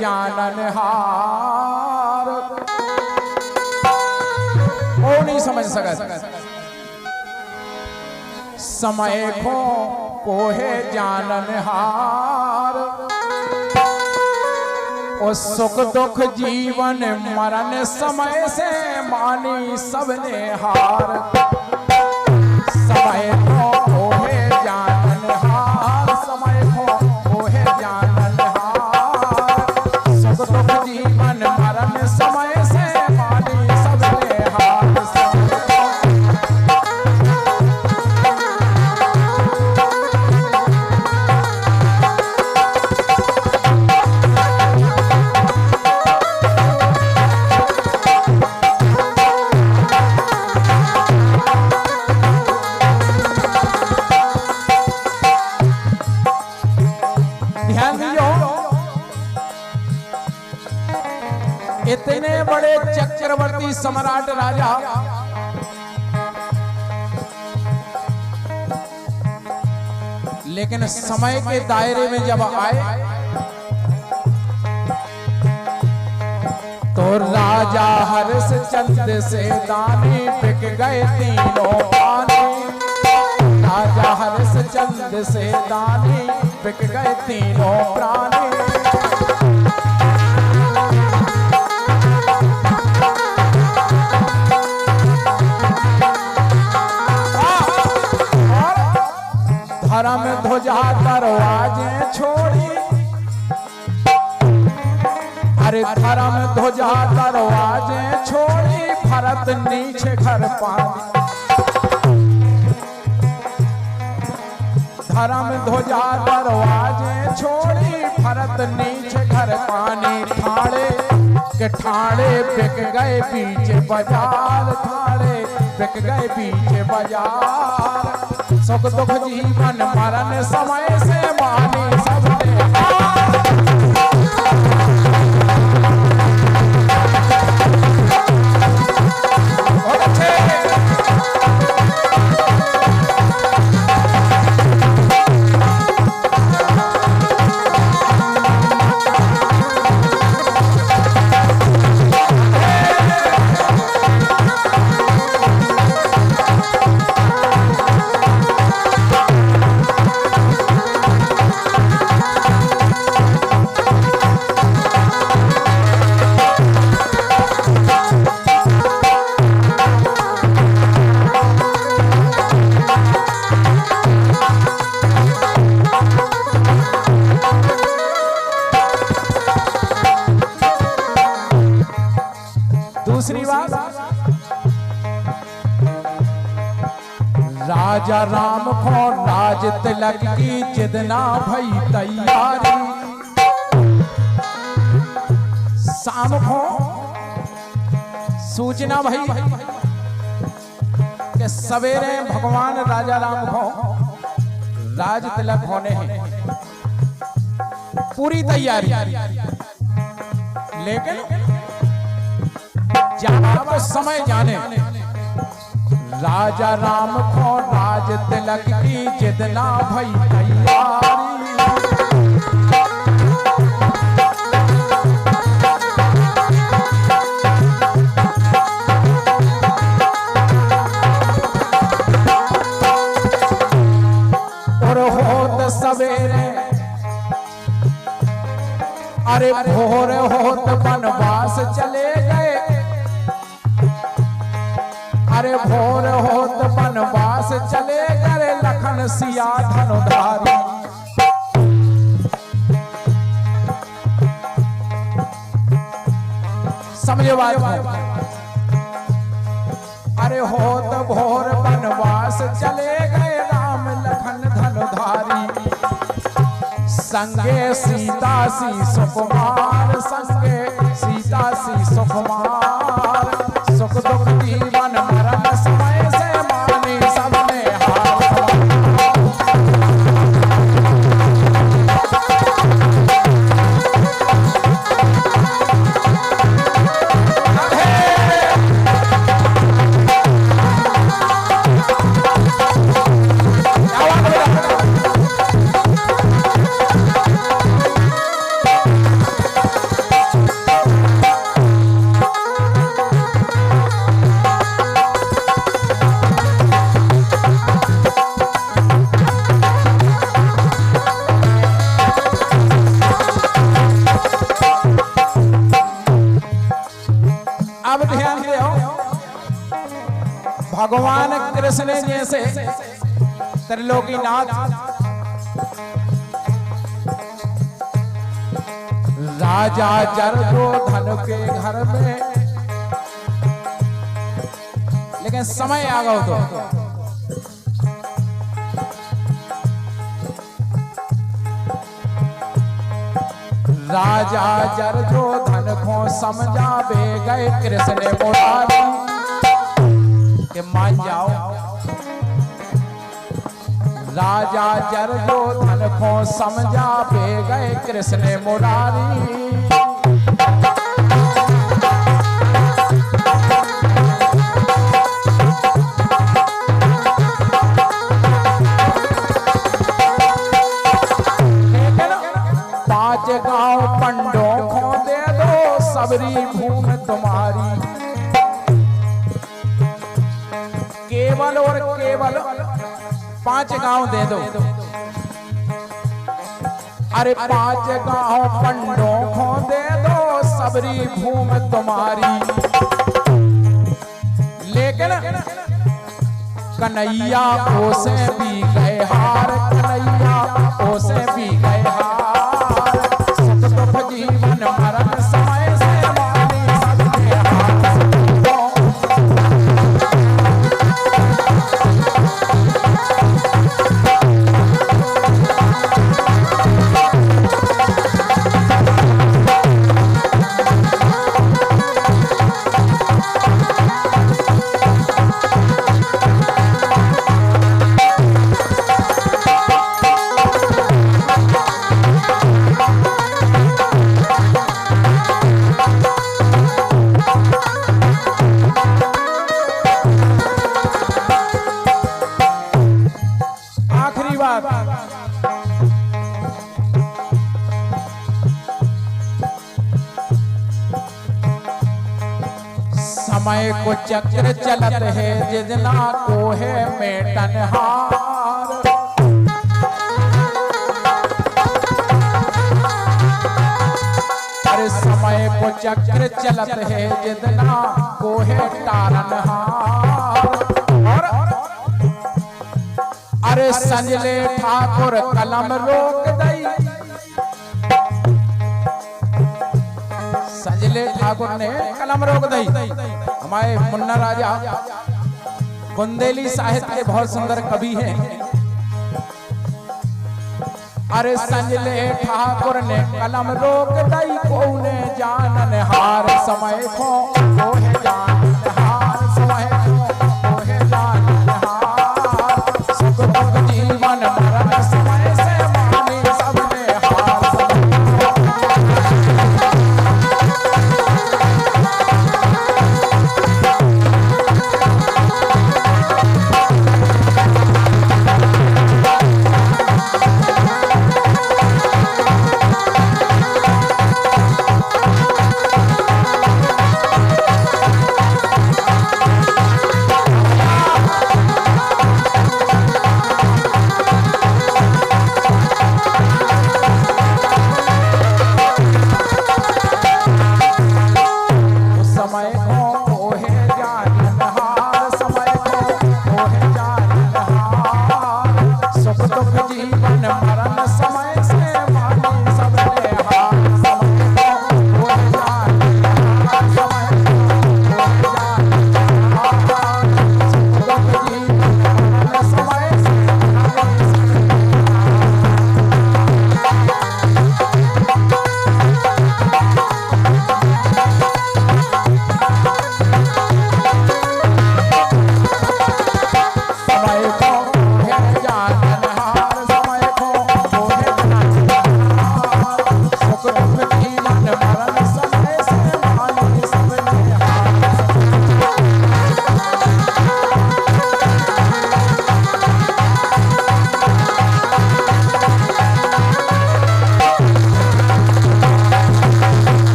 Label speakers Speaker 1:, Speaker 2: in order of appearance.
Speaker 1: जाननहार। वो नहीं समझ सका समय को है जाननहार। और सुख दुख जीवन मरण समय से मानी सबने हार। समय को है जाननहार, समय को है जाननहार। सुख दुख जीवन मरण समय से मानी सबने हार। इतने बड़े चक्रवर्ती सम्राट राजा लेकिन समय के दायरे में जब आए तो राजा हर्षचंद्र से दानी बिक गए तीनों प्राणी। राजा हर्षचंद्र से दानी बिक गए तीनों प्राणी। धर्म ध्वजा दरवाजे छोड़ी, अरे धर्म ध्वजा दरवाजे छोड़ी, भरत नीचे घर पानी। धर्म ध्वजा दरवाजे छोड़ी, भरत नीचे घर पानी। ठाणे के ठाणे बिक गए बीच बाजार, ठाणे बिक गए बीच बाजार। सुख दुख जीवन मरण समय से मानी सबने हार। बहुत अच्छे। दूसरी बात, राजा राम को राज तिलक की जिदना भई तैयारी। शाम को सूचना भई कि सवेरे भगवान राजा राम को राज तिलक होने हैं, पूरी तैयारी। लेकिन जाना तो समय जाने, राजा राम को राज तिलक की जिदना भई तैयारी। और होत सवेरे, अरे भोर होत वनवास चले गए। अरे भोर होत वनवास चले गए, लखन सिया धनुधारी। समझे बात? अरे होत भोर वनवास चले गए, राम लखन धनुधारी। संगे सीता सी सुकुमार, संगे सीता सी सुकुमार। सुख दुख जीवन मरण समय से मानी सबने हार। भगवान कृष्ण जैसे त्रिलोकीनाथ राजा जरदोधन के घर में, लेकिन समय आ गया तो राजा जरदोधन को समझावे गए कृष्ण मुरारी के मान जाओ। राजा जरदोधन को समझावे गए कृष्ण मुरारी। गांव पंडों को दे दो सबरी भूमि तुम्हारी, केवल और केवल 5 गांव दे दो। अरे 5 गांव पंडों को दे दो सबरी भूमि तुम्हारी। लेकिन कन्हैया ओसे भी गए हार, कन्हैया ओसे भी गए हार। जीवन मरण समय से वाली सबके हाथ समय को चक्र चलत है जितना को है मेटन हार। अरे समय को चक्र चलत है जितना को है तारन हार। और अरे संजले ठाकुर कलम रोक दई, संजले ठाकुर ने कलम रोक दी। हमारे मुन्ना राजा बुंदेली साहित्य के बहुत सुंदर कवि हैं। अरे संजले ठाकुर ने कलम रोक दी, कौने जानन हार समय को है जान।